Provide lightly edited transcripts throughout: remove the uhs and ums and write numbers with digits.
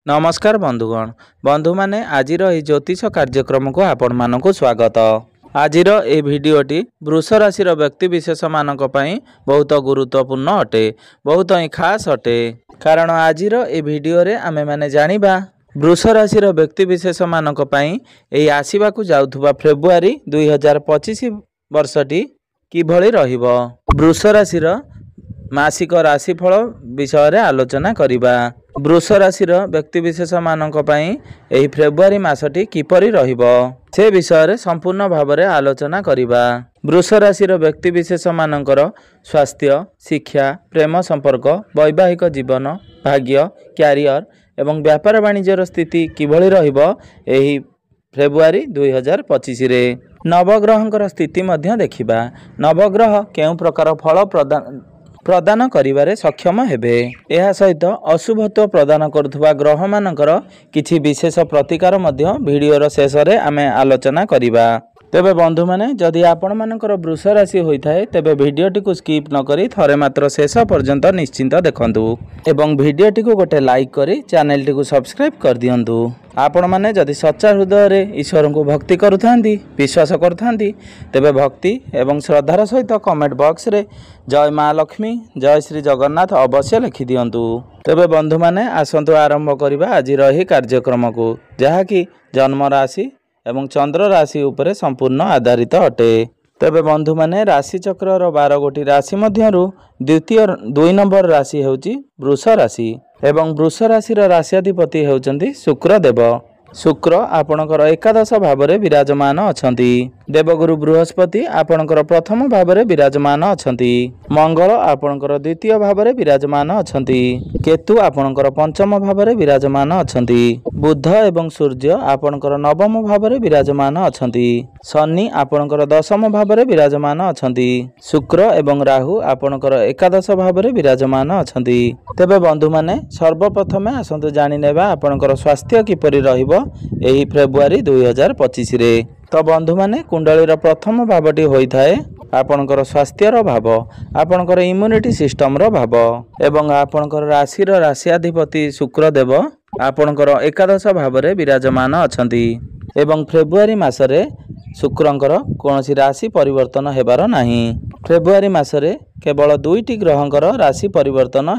नमस्कार बंधुगण बंधु माने आजिर ए ज्योतिष कार्यक्रम को आपण मानक स्वागत। आजिर ए भिडियोटी वृष राशि व्यक्ति विशेष मानक पई बहुत गुरुत्वपूर्ण अटे, बहुत ही खास अटे। कारण आजिर ए भिडियो रे आमे माने जानिबा वृष राशि व्यक्ति विशेष मानक पई एई आसीबाकू जाउथुबा फेब्रुआरी 2025 वर्षटी किभଳି रहिबो। वृष राशि मासिक राशिफल विषय रे आलोचना करिबा। वृष राशि व्यक्ति विशेष मानक पई एही फेब्रुआरी मासटी किपरि रहिबो से विषय रे संपूर्ण भाव में आलोचना करिबा। वृष राशि व्यक्ति विशेष मानकर स्वास्थ्य, शिक्षा, प्रेम संपर्क, वैवाहिक जीवन, भाग्य, क्यारियर एवं व्यापार वाणिज्यर स्थिति किभଳି रहिबो एही फेब्रुआरी 2025 रे। नवग्रहंकर स्थिति मध्य देखिबा। नवग्रह केउ प्रकार फल प्रदान करिबारे सक्षम हेबे। एहा सहित अशुभत्व प्रदान करुथुबा ग्रह मानकर किछि विशेष प्रतिकार मध्य भिडियोर शेष रे आमे आलोचना करिबा। तेबे बंधु माने जदि आपण मानकर वृष राशि होइथाय तेबे भिडियोटी को स्किप न करी थरे मात्र शेष पर्यंत निश्चिंत देखंतु एवं भिडियोटी को गोटे लाइक करी चैनल टी को सब्सक्राइब कर दियंतु। आपण माने जदि सच्चा हृदय रे ईश्वर को भक्ति करुथांती, विश्वास करुथांती तेबे भक्ति एवं श्रद्धार सहित कमेंट बॉक्स रे जय माँ लक्ष्मी, जय श्री जगन्नाथ अवश्य लिखि दियंतु। तेबे बंधु माने आसंतु आरंभ करिबा आजिर एही कार्यक्रम को, जहा कि जन्म राशि एवं चंद्र राशि उपरे संपूर्ण आधारित अटे। तेबे बंधु माने राशि चक्र 12 गोटी राशि मध्यरु द्वितीय 2 नंबर राशि हेउची वृष राशि एवं वृष राशि राशियाधिपति हेउचंती शुक्र देव। शुक्र आपणकर एकादश भाव में विराजमान अछंती। देवगुरु बृहस्पति आपणकर प्रथम भाव में विराजमान अछंती। मंगल आपणकर द्वितीय भाव में विराजमान अछंती। केतु आपणकर पंचम भाव में विराजमान अछंती। बुध एवं सूर्य आपणकर नवम भाव में विराजमान अछंती। शनि आपणकर दशम भाव में विराजमान अछंती। शुक्र एवं राहु आपणकर एकादश भाव में विराजमान अछंती। तेबे बंधु माने सर्वप्रथमे आसंतु जानि नेबा आपणकर स्वास्थ्य किपरि रहिबो एही फेब्रुआरी 2025 रे। तो बंधु माने कुंडलीर प्रथम भावटी होइथाय आपणकर स्वास्थ्यर भाव, आपणकर इम्यूनिटी सिस्टम रो भाव एवं आपणकर राशिर राशियाधिपति शुक्र देव आपणकर एकादश भाव में विराजमान अछंती एवं फेब्रुआरी मासरे शुक्रंकर कोनोसी राशि परिवर्तन हेबार नाही। फेब्रुआरी मासरे केवल दुईटी ग्रहंकर राशि परिवर्तन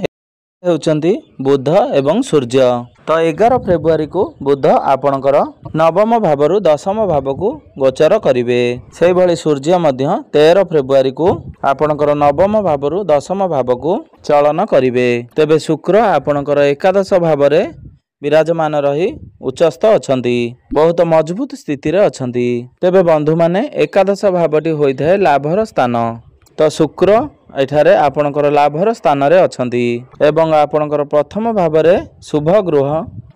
हेउचंती बुध एवं सूर्य। तो 11 फेब्रुआरी को बुध आपणकर नवम भावरु दशम भाव को गोचर करिवे। सेहि भली सूर्य मध्य 13 फेब्रुआरी को आपणकर नवम भावरु दशम भाव को चलन करिवे। तेबे शुक्र आपणकर एकादश भाव में विराजमान रही उच्चस्थ अछंती, बहुत मजबूत स्थिति रे अछंती। तेबे बंधु माने एकादश भावटी होइथाय लाभर स्थान। तो शुक्र एठारे आपणकर लाभर स्थान रे अछंती एवं आपणकर प्रथम भाव में शुभ गृह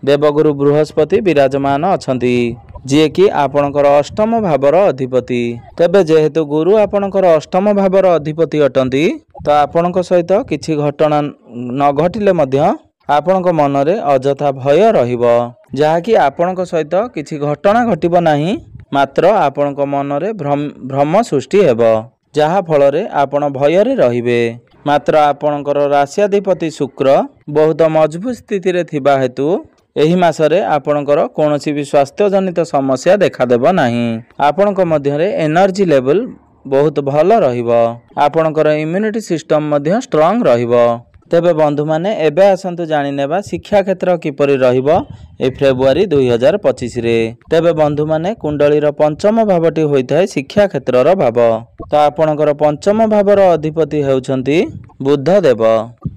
देवगुरु बृहस्पति विराजमान अछंती, जे कि आपणकर अष्टम भावर अधिपति। तेबे जेहेतु गुरु आपणकर अष्टम भावर अधिपति अटंती तो आपणक सहित किछि घटना न घटिले मध्य आपणक मन रे अजथा भय रहिबो, जहा कि आपणक सहित किछि घटना घटिबो नाही, मात्र आपणक मन रे भ्रम सृष्टि हेबो, जहा फल रे आपण भय रे रहिबे। मात्र आपणकर राशियाधिपति शुक्र बहुत मजबूत स्थिति रे थिबा हेतु एही मासरे आपणकर कोनोसी भी स्वास्थ्य जनित समस्या देखा देबो नाही। आपणक मध्य रे एनर्जी लेवल बहुत भल रहिबो, आपणकर इम्यूनिटी सिस्टम मध्य स्ट्रांग रहिबो। तेबे बंधु माने एबे आसंतु जानि नेबा शिक्षा क्षेत्र किपरि रहिबो ए फेब्रुआरी 2025 रे। तेबे बंधु माने कुंडलीर पंचम भावटी होइथाय शिक्षा क्षेत्रर भाव। तो आपणकर पंचम भावर अधिपति हेउछंती बुध देव,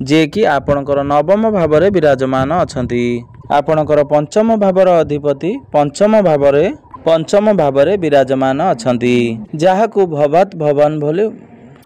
जे कि आपणकर नवम भाव में विराजमान अछंती। आपणकर पंचम भावर अधिपति पंचम भाव में विराजमान अछंती, जाहाकू भवत भवन भोली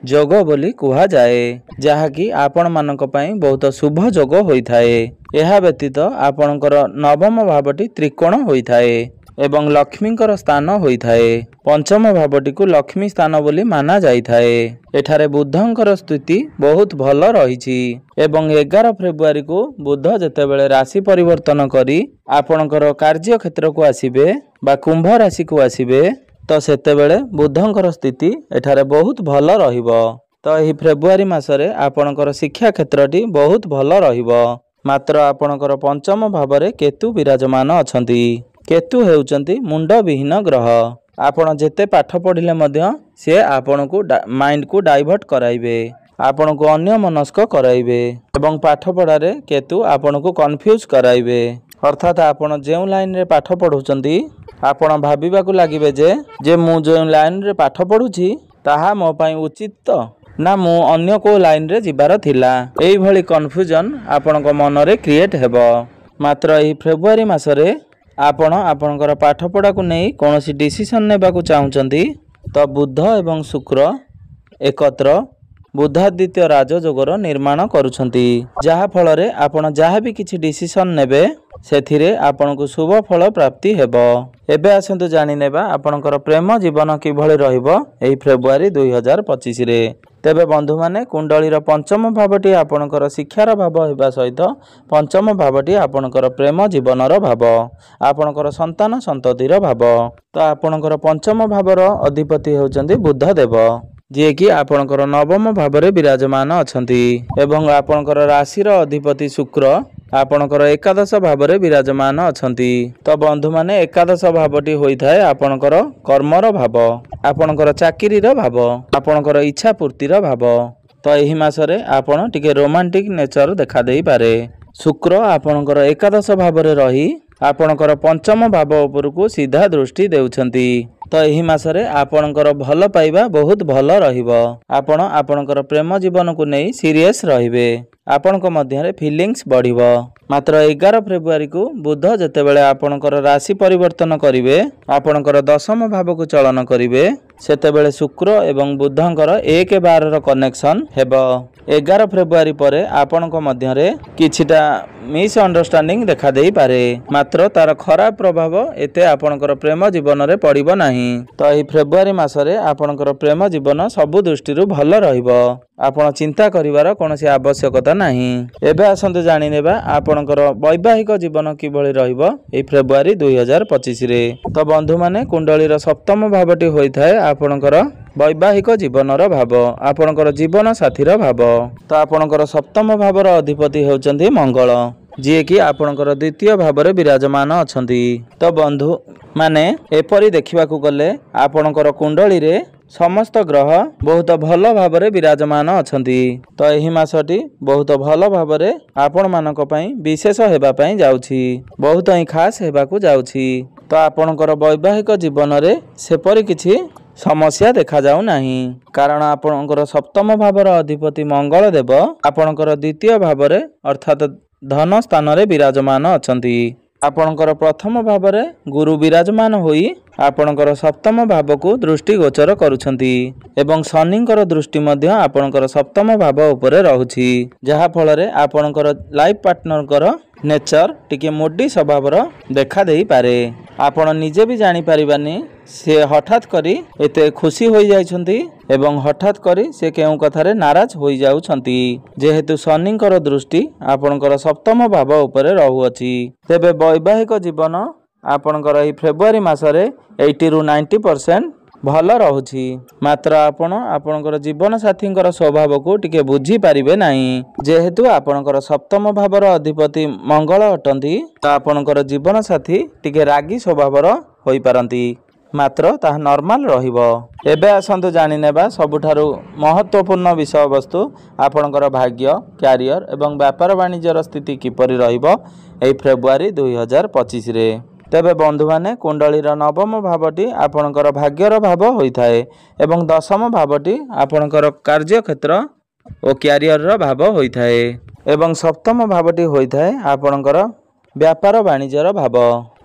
जोग बोली कुहा जाए, जहा कि आपण मानक पई बहुत शुभ जोग होइथाए। एहा व्यतीत आपणकर नवम भावटी त्रिकोण होइथाए एवं लक्ष्मीकर स्थान होइथाए। पंचम भावटी को लक्ष्मी स्थान बोली माना जाइथाए। एठारे बुधंकर स्थिति बहुत भल रहिछि एवं 11 फेब्रुआरी को बुध जेतेबेले राशि परिवर्तन करी आपणकर कार्य क्षेत्र को आसीबे बा कुंभ राशि को आसीबे तो सेतेबेले बुधंकर स्थिति एठारे बहुत भल रहिबो। तो एही फेब्रुआरी मासरे आपणकर शिक्षा क्षेत्रटी बहुत भल रहिबो। ମାତ୍ର ଆପଣଙ୍କର ପଞ୍ଚମ ଭାବରେ କେତୁ ବିରାଜମାନ ଅଛନ୍ତି। କେତୁ ହେଉଛନ୍ତି ମୁଣ୍ଡବିହୀନ ଗ୍ରହ। ଆପଣ ଯେତେ ପାଠ ପଢ଼ିଲେ ମଧ୍ୟ ସେ ଆପଣଙ୍କୁ ମାଇଣ୍ଡକୁ ଡାଇଭର୍ଟ କରାଇବେ, ଆପଣଙ୍କୁ ଅନ୍ୟମନସ୍କ କରାଇବେ ଏବଂ ପାଠପଢ଼ାରେ କେତୁ ଆପଣଙ୍କୁ କନଫ୍ୟୁଜ୍ କରାଇବେ। ଅର୍ଥାତ୍ ଆପଣ ଯେଉଁ ଲାଇନରେ ପାଠ ପଢ଼ୁଛନ୍ତି ଆପଣ ଭାବିବାକୁ ଲାଗିବେ ଯେ ମୁଁ ଯେଉଁ ଲାଇନରେ ପାଠ ପଢ଼ୁଛି ତାହା ମୋ ପାଇଁ ଉଚିତ ତ, ନା ମୁଁ ଅନ୍ୟ କେଉଁ ଲାଇନରେ ଯିବାର ଥିଲା। ଏଇଭଳି କନଫ୍ୟୁଜନ୍ ଆପଣଙ୍କ ମନରେ କ୍ରିଏଟ୍ ହେବ। ମାତ୍ର ଏହି ଫେବୃଆରୀ ମାସରେ ଆପଣ ଆପଣଙ୍କର ପାଠପଢ଼ାକୁ ନେଇ କୌଣସି ଡିସିସନ୍ ନେବାକୁ ଚାହୁଁଛନ୍ତି ତ ବୁଧ ଏବଂ ଶୁକ୍ର ଏକତ୍ର ବୁଧାଦିତ୍ୟ ରାଜଯୋଗର ନିର୍ମାଣ କରୁଛନ୍ତି, ଯାହାଫଳରେ ଆପଣ ଯାହା ବି କିଛି ଡିସିସନ୍ ନେବେ ସେଥିରେ ଆପଣଙ୍କୁ ଶୁଭ ଫଳ ପ୍ରାପ୍ତି ହେବ। ଏବେ ଆସନ୍ତୁ ଜାଣିନେବା ଆପଣଙ୍କର ପ୍ରେମ ଜୀବନ କିଭଳି ରହିବ ଏହି ଫେବୃଆରୀ 2025ରେ। ତେବେ ବନ୍ଧୁମାନେ, କୁଣ୍ଡଳୀର ପଞ୍ଚମ ଭାବଟି ଆପଣଙ୍କର ଶିକ୍ଷାର ଭାବ ହେବା ସହିତ ପଞ୍ଚମ ଭାବଟି ଆପଣଙ୍କର ପ୍ରେମ ଜୀବନର ଭାବ, ଆପଣଙ୍କର ସନ୍ତାନ ସନ୍ତତିର ଭାବ। ତ ଆପଣଙ୍କର ପଞ୍ଚମ ଭାବର ଅଧିପତି ହେଉଛନ୍ତି ବୁଧ ଦେବ, ଯିଏକି ଆପଣଙ୍କର ନବମ ଭାବରେ ବିରାଜମାନ ଅଛନ୍ତି ଏବଂ ଆପଣଙ୍କର ରାଶିର ଅଧିପତି ଶୁକ୍ର ଆପଣଙ୍କର ଏକାଦଶ ଭାବରେ ବିରାଜମାନ ଅଛନ୍ତି। ତ ବନ୍ଧୁମାନେ, ଏକାଦଶ ଭାବଟି ହୋଇଥାଏ ଆପଣଙ୍କର କର୍ମର ଭାବ, ଆପଣଙ୍କର ଚାକିରିର ଭାବ, ଆପଣଙ୍କର ଇଚ୍ଛା ପୂର୍ତ୍ତିର ଭାବ। ତ ଏହି ମାସରେ ଆପଣ ଟିକେ ରୋମାଣ୍ଟିକ ନେଚର ଦେଖା ଦେଇପାରେ। ଶୁକ୍ର ଆପଣଙ୍କର ଏକାଦଶ ଭାବରେ ରହି ଆପଣଙ୍କର ପଞ୍ଚମ ଭାବ ଉପରକୁ ସିଧା ଦୃଷ୍ଟି ଦେଉଛନ୍ତି। ତ ଏହି ମାସରେ ଆପଣଙ୍କର ଭଲ ପାଇବା ବହୁତ ଭଲ ରହିବ। ଆପଣ ଆପଣଙ୍କର ପ୍ରେମ ଜୀବନକୁ ନେଇ ସିରିୟସ୍ ରହିବେ, ଆପଣଙ୍କ ମଧ୍ୟରେ ଫିଲିଂସ୍ ବଢ଼ିବ। ମାତ୍ର 11 ଫେବୃଆରୀକୁ ବୁଧ ଯେତେବେଳେ ଆପଣଙ୍କର ରାଶି ପରିବର୍ତ୍ତନ କରିବେ, ଆପଣଙ୍କର ଦଶମ ଭାବକୁ ଚଳନ କରିବେ, ସେତେବେଳେ ଶୁକ୍ର ଏବଂ ବୁଧଙ୍କର 1-12ର କନେକ୍ସନ୍ ହେବ। 11 ଫେବୃଆରୀ ପରେ ଆପଣଙ୍କ ମଧ୍ୟରେ କିଛିଟା ମିସ୍ଅଣ୍ଡରଷ୍ଟାଣ୍ଡିଂ ଦେଖା ଦେଇପାରେ, ମାତ୍ର ତାର ଖରାପ ପ୍ରଭାବ ଏତେ ଆପଣଙ୍କର ପ୍ରେମ ଜୀବନରେ ପଡ଼ିବ ନାହିଁ। ତ ଏହି ଫେବୃଆରୀ ମାସରେ ଆପଣଙ୍କର ପ୍ରେମ ଜୀବନ ସବୁ ଦୃଷ୍ଟିରୁ ଭଲ ରହିବ, ଆପଣ ଚିନ୍ତା କରିବାର କୌଣସି ଆବଶ୍ୟକତା ନାହିଁ। ଏବେ ଆସନ୍ତୁ ଜାଣିନେବା ଆପଣଙ୍କର ବୈବାହିକ ଜୀବନ କିଭଳି ରହିବ ଏହି ଫେବୃଆରୀ 2025ରେ। ତ ବନ୍ଧୁମାନେ, କୁଣ୍ଡଳୀର ସପ୍ତମ ଭାବଟି ହୋଇଥାଏ ଆପଣଙ୍କର ବୈବାହିକ ଜୀବନର ଭାବ, ଆପଣଙ୍କର ଜୀବନ ସାଥୀର ଭାବ। ତ ଆପଣଙ୍କର ସପ୍ତମ ଭାବର ଅଧିପତି ହେଉଛନ୍ତି ମଙ୍ଗଳ, ଯିଏକି ଆପଣଙ୍କର ଦ୍ୱିତୀୟ ଭାବରେ ବିରାଜମାନ ଅଛନ୍ତି। ତ ବନ୍ଧୁମାନେ, ଏପରି ଦେଖିବାକୁ ଗଲେ ଆପଣଙ୍କର କୁଣ୍ଡଳୀରେ ସମସ୍ତ ଗ୍ରହ ବହୁତ ଭଲ ଭାବରେ ବିରାଜମାନ ଅଛନ୍ତି। ତ ଏହି ମାସଟି ବହୁତ ଭଲ ଭାବରେ ଆପଣମାନଙ୍କ ପାଇଁ ବିଶେଷ ହେବା ପାଇଁ ଯାଉଛି, ବହୁତ ହିଁ ଖାସ୍ ହେବାକୁ ଯାଉଛି। ତ ଆପଣଙ୍କର ବୈବାହିକ ଜୀବନରେ ସେପରି କିଛି ସମସ୍ୟା ଦେଖାଯାଉ ନାହିଁ, କାରଣ ଆପଣଙ୍କର ସପ୍ତମ ଭାବର ଅଧିପତି ମଙ୍ଗଳ ଦେବ ଆପଣଙ୍କର ଦ୍ୱିତୀୟ ଭାବରେ ଅର୍ଥାତ୍ ଧନ ସ୍ଥାନରେ ବିରାଜମାନ ଅଛନ୍ତି। ଆପଣଙ୍କର ପ୍ରଥମ ଭାବରେ ଗୁରୁ ବିରାଜମାନ ହୋଇ ଆପଣଙ୍କର ସପ୍ତମ ଭାବକୁ ଦୃଷ୍ଟି ଗୋଚର କରୁଛନ୍ତି ଏବଂ ଶନିଙ୍କର ଦୃଷ୍ଟି ମଧ୍ୟ ଆପଣଙ୍କର ସପ୍ତମ ଭାବ ଉପରେ ରହୁଛି, ଯାହାଫଳରେ ଆପଣଙ୍କର ଲାଇଫ୍ ପାର୍ଟନରଙ୍କର ନେଚର ଟିକେ ମୋଡ଼ି ସ୍ୱଭାବର ଦେଖା ଦେଇପାରେ। ଆପଣ ନିଜେ ବି ଜାଣିପାରିବାନି ସେ ହଠାତ୍ କରି ଏତେ ଖୁସି ହୋଇଯାଇଛନ୍ତି ଏବଂ ହଠାତ୍ କରି ସେ କେଉଁ କଥାରେ ନାରାଜ ହୋଇଯାଉଛନ୍ତି, ଯେହେତୁ ଶନିଙ୍କର ଦୃଷ୍ଟି ଆପଣଙ୍କର ସପ୍ତମ ଭାବ ଉପରେ ରହୁଅଛି। ତେବେ ବୈବାହିକ ଜୀବନ ଆପଣଙ୍କର ଏହି ଫେବୃଆରୀ ମାସରେ 80ରୁ 90% ଭଲ ରହୁଛି, ମାତ୍ର ଆପଣ ଆପଣଙ୍କର ଜୀବନସାଥୀଙ୍କର ସ୍ୱଭାବକୁ ଟିକେ ବୁଝିପାରିବେ ନାହିଁ। ଯେହେତୁ ଆପଣଙ୍କର ସପ୍ତମ ଭାବର ଅଧିପତି ମଙ୍ଗଳ ଅଟନ୍ତି, ତ ଆପଣଙ୍କର ଜୀବନସାଥୀ ଟିକେ ରାଗି ସ୍ୱଭାବର ହୋଇପାରନ୍ତି, ମାତ୍ର ତାହା ନର୍ମାଲ ରହିବ। ଏବେ ଆସନ୍ତୁ ଜାଣିନେବା ସବୁଠାରୁ ମହତ୍ତ୍ୱପୂର୍ଣ୍ଣ ବିଷୟବସ୍ତୁ ଆପଣଙ୍କର ଭାଗ୍ୟ, କ୍ୟାରିୟର ଏବଂ ବ୍ୟାପାର ବାଣିଜ୍ୟର ସ୍ଥିତି କିପରି ରହିବ ଏହି ଫେବୃଆରୀ 2025ରେ। ତେବେ ବନ୍ଧୁମାନେ, କୁଣ୍ଡଳୀର ନବମ ଭାବଟି ଆପଣଙ୍କର ଭାଗ୍ୟର ଭାବ ହୋଇଥାଏ ଏବଂ ଦଶମ ଭାବଟି ଆପଣଙ୍କର କାର୍ଯ୍ୟକ୍ଷେତ୍ର ଓ କ୍ୟାରିୟରର ଭାବ ହୋଇଥାଏ ଏବଂ ସପ୍ତମ ଭାବଟି ହୋଇଥାଏ ଆପଣଙ୍କର ବ୍ୟାପାର ବାଣିଜ୍ୟର ଭାବ।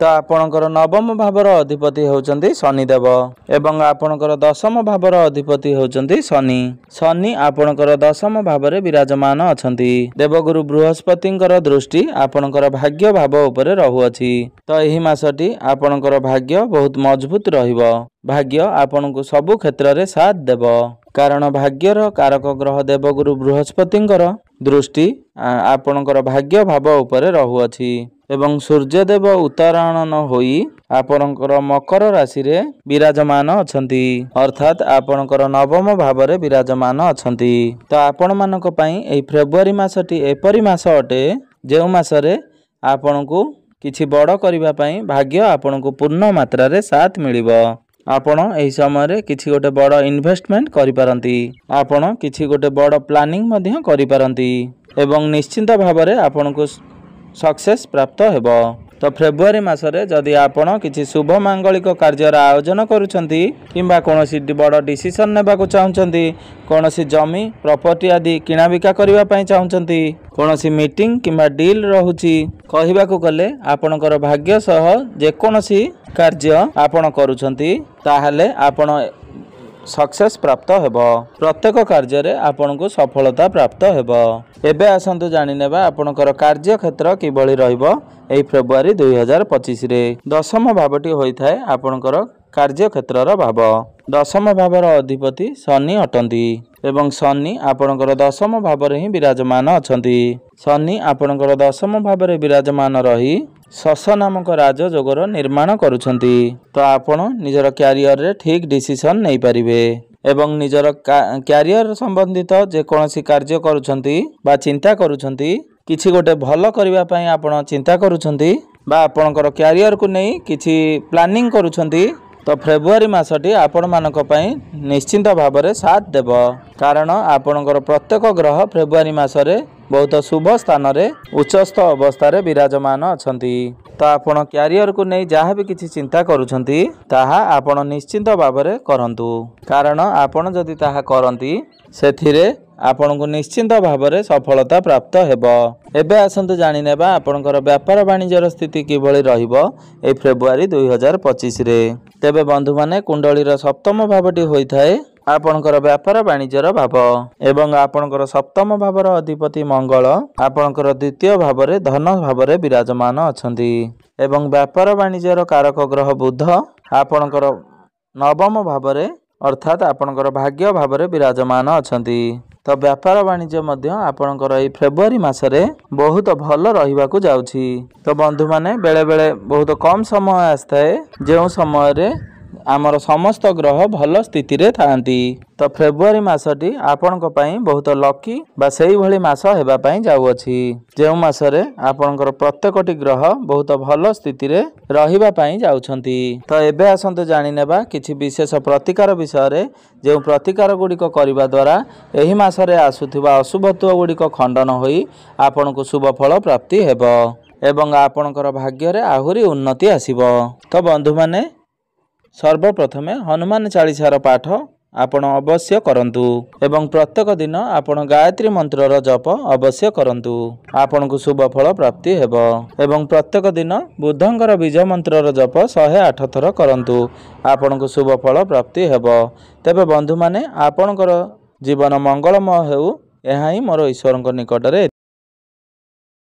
ତ ଆପଣଙ୍କର ନବମ ଭାବର ଅଧିପତି ହେଉଛନ୍ତି ଶନିଦେବ ଏବଂ ଆପଣଙ୍କର ଦଶମ ଭାବର ଅଧିପତି ହେଉଛନ୍ତି ଶନି। ଶନି ଆପଣଙ୍କର ଦଶମ ଭାବରେ ବିରାଜମାନ ଅଛନ୍ତି। ଦେବଗୁରୁ ବୃହସ୍ପତିଙ୍କର ଦୃଷ୍ଟି ଆପଣଙ୍କର ଭାଗ୍ୟ ଭାବ ଉପରେ ରହୁଅଛି। ତ ଏହି ମାସଟି ଆପଣଙ୍କର ଭାଗ୍ୟ ବହୁତ ମଜବୁତ ରହିବ। ଭାଗ୍ୟ ଆପଣଙ୍କୁ ସବୁ କ୍ଷେତ୍ରରେ ସାଥ ଦେବ, କାରଣ ଭାଗ୍ୟର କାରକ ଗ୍ରହ ଦେବଗୁରୁ ବୃହସ୍ପତିଙ୍କର ଦୃଷ୍ଟି ଆପଣଙ୍କର ଭାଗ୍ୟ ଭାବ ଉପରେ ରହୁଅଛି ଏବଂ ସୂର୍ଯ୍ୟଦେବ ଉତ୍ତରାୟଣ ହୋଇ ଆପଣଙ୍କର ମକର ରାଶିରେ ବିରାଜମାନ ଅଛନ୍ତି, ଅର୍ଥାତ୍ ଆପଣଙ୍କର ନବମ ଭାବରେ ବିରାଜମାନ ଅଛନ୍ତି। ତ ଆପଣମାନଙ୍କ ପାଇଁ ଏହି ଫେବୃଆରୀ ମାସଟି ଏପରି ମାସ ଅଟେ ଯେଉଁ ମାସରେ ଆପଣଙ୍କୁ କିଛି ବଡ଼ କରିବା ପାଇଁ ଭାଗ୍ୟ ଆପଣଙ୍କୁ ପୂର୍ଣ୍ଣ ମାତ୍ରାରେ ସାଥ ମିଳିବ। ଆପଣ ଏହି ସମୟରେ କିଛି ଗୋଟେ ବଡ଼ ଇନଭେଷ୍ଟମେଣ୍ଟ କରିପାରନ୍ତି। ଆପଣ କିଛି ଗୋଟେ ବଡ଼ ପ୍ଲାନିଂ ମଧ୍ୟ କରିପାରନ୍ତି ଏବଂ ନିଶ୍ଚିନ୍ତ ଭାବରେ ଆପଣଙ୍କୁ सक्सेस प्राप्त हेब। तो फेब्रुआरी मासरे जदि आपण किसी शुभ मांगलिक कार्यर आयोजन करुछंती किंबा कोनोसी बड़ डिसीजन नेबाकू चाहुछंती, कोनोसी जमी प्रॉपर्टी आदि किना बिका करिवा पई चाहुछंती, कोनोसी मीटिंग किंबा डील रहुची, कहिबाकू गले आपणकर भाग्य सह जे कोनोसी कार्य आपण करुछंती ताहाले आपण सक्सेस प्राप्त हेब। प्रत्येक कार्य रे आपण को सफलता प्राप्त हेब। एबे आसंतु जानि नेबा आपणकर कार्य क्षेत्र किबळी रहइबो एई फेब्रुआरी 2025 रे। दशम भावटी होइथाय आपणकर कार्य क्षेत्रर भाव। दशम भावर अधिपति शनि अटंती एवं शनि आपणकर दशम भाव रे ही विराजमान अछंती। शनि आपणकर दशम भाव रे विराजमान रही शश नामक राजयोगर निर्माण करुछंती। तो आपण निजर क्यारियर रे ठीक डिसीजन नै परिबे एवं निजर क्यारियर संबंधित जे कोनोसी कार्य करुछंती बा चिंता करुछंती, किछि गोटे भलो करिवा पई आपण चिंता करुछंती बा आपणकर क्यारियर को नै किछि प्लानिंग करुछंती, तो फेब्रुआरी मासटी आपण मानक पई निश्चिंत भाबरे साथ देब। कारण आपणकर प्रत्येक ग्रह फेब्रुआरी मासरे बहुत शुभ स्थान रे उच्चस्थ अवस्था रे विराजमान अछंती। तो आपण क्यारियर को नै जहा भी किछि चिंता करुछंती ताहा आपण निश्चिंत भाबरे करंतु। कारण आपण जदि ताहा करंती सेथिरे आपण को निश्चिंत भाबरे सफलता प्राप्त हेब। एबे आसंतु जानि नेबा आपणकर व्यापार वाणिज्यर स्थिति किभଳି रहिबो ए फेब्रुआरी 2025 रे। तेबे बंधु माने कुंडलीर सप्तम भावटी होइथाय आपणकर व्यापार वाणिज्यर भाव एवं आपणकर सप्तम भावर अधिपति मंगल आपणकर द्वितीय भावरे धन भावरे विराजमान अछंती एवं व्यापार वाणिज्यर कारक ग्रह बुध आपणकर नवम भावरे अर्थात आपणकर भाग्य भावरे विराजमान अछंती। तो व्यापार वाणिज्य मध्य आपणकर ए फेब्रुआरी मासरे बहुत भल रहिबाकू जाउछि। तो बंधु माने बेले बेले बहुत कम समय आस्ताए जो समय रे आमर समस्त ग्रह भल स्थिति रे थांती। तो फेब्रुआरी मासटी आपणक पई बहुत लकी बा सेही भली मास हेबा पई जाउअछि, जेउ मासरे आपणकर प्रत्येकटी ग्रह बहुत भल स्थिति रे रहिबा पई जाउछंती। तो एबे आसंतु जानि नेबा किछि विशेष प्रतिकार विषय रे, जेउ प्रतिकार गुडी को करिबा द्वारा एही मासरे आसुथिबा अशुभत्व गुडी को खंडन होई आपणको शुभ फल प्राप्ति हेबो एवं आपणकर भाग्य रे आहुरी उन्नति आसीबो। तो बंधु माने सर्वप्रथमे हनुमान चालीसार पाठ आपण अवश्य करंतु एवं प्रत्येक दिन आपण गायत्री मंत्रर जप अवश्य करंतु, आपन को शुभ फल प्राप्ति हेबो एवं प्रत्येक दिन बुद्धंकर बीज मंत्रर जप 108 थर करंतु, आपन को शुभ फल प्राप्ति हेबो। तेबे बंधु माने आपणकर जीवन मंगलमय हेउ एहा ही मोर ईश्वरଙ୍କ निकटरे।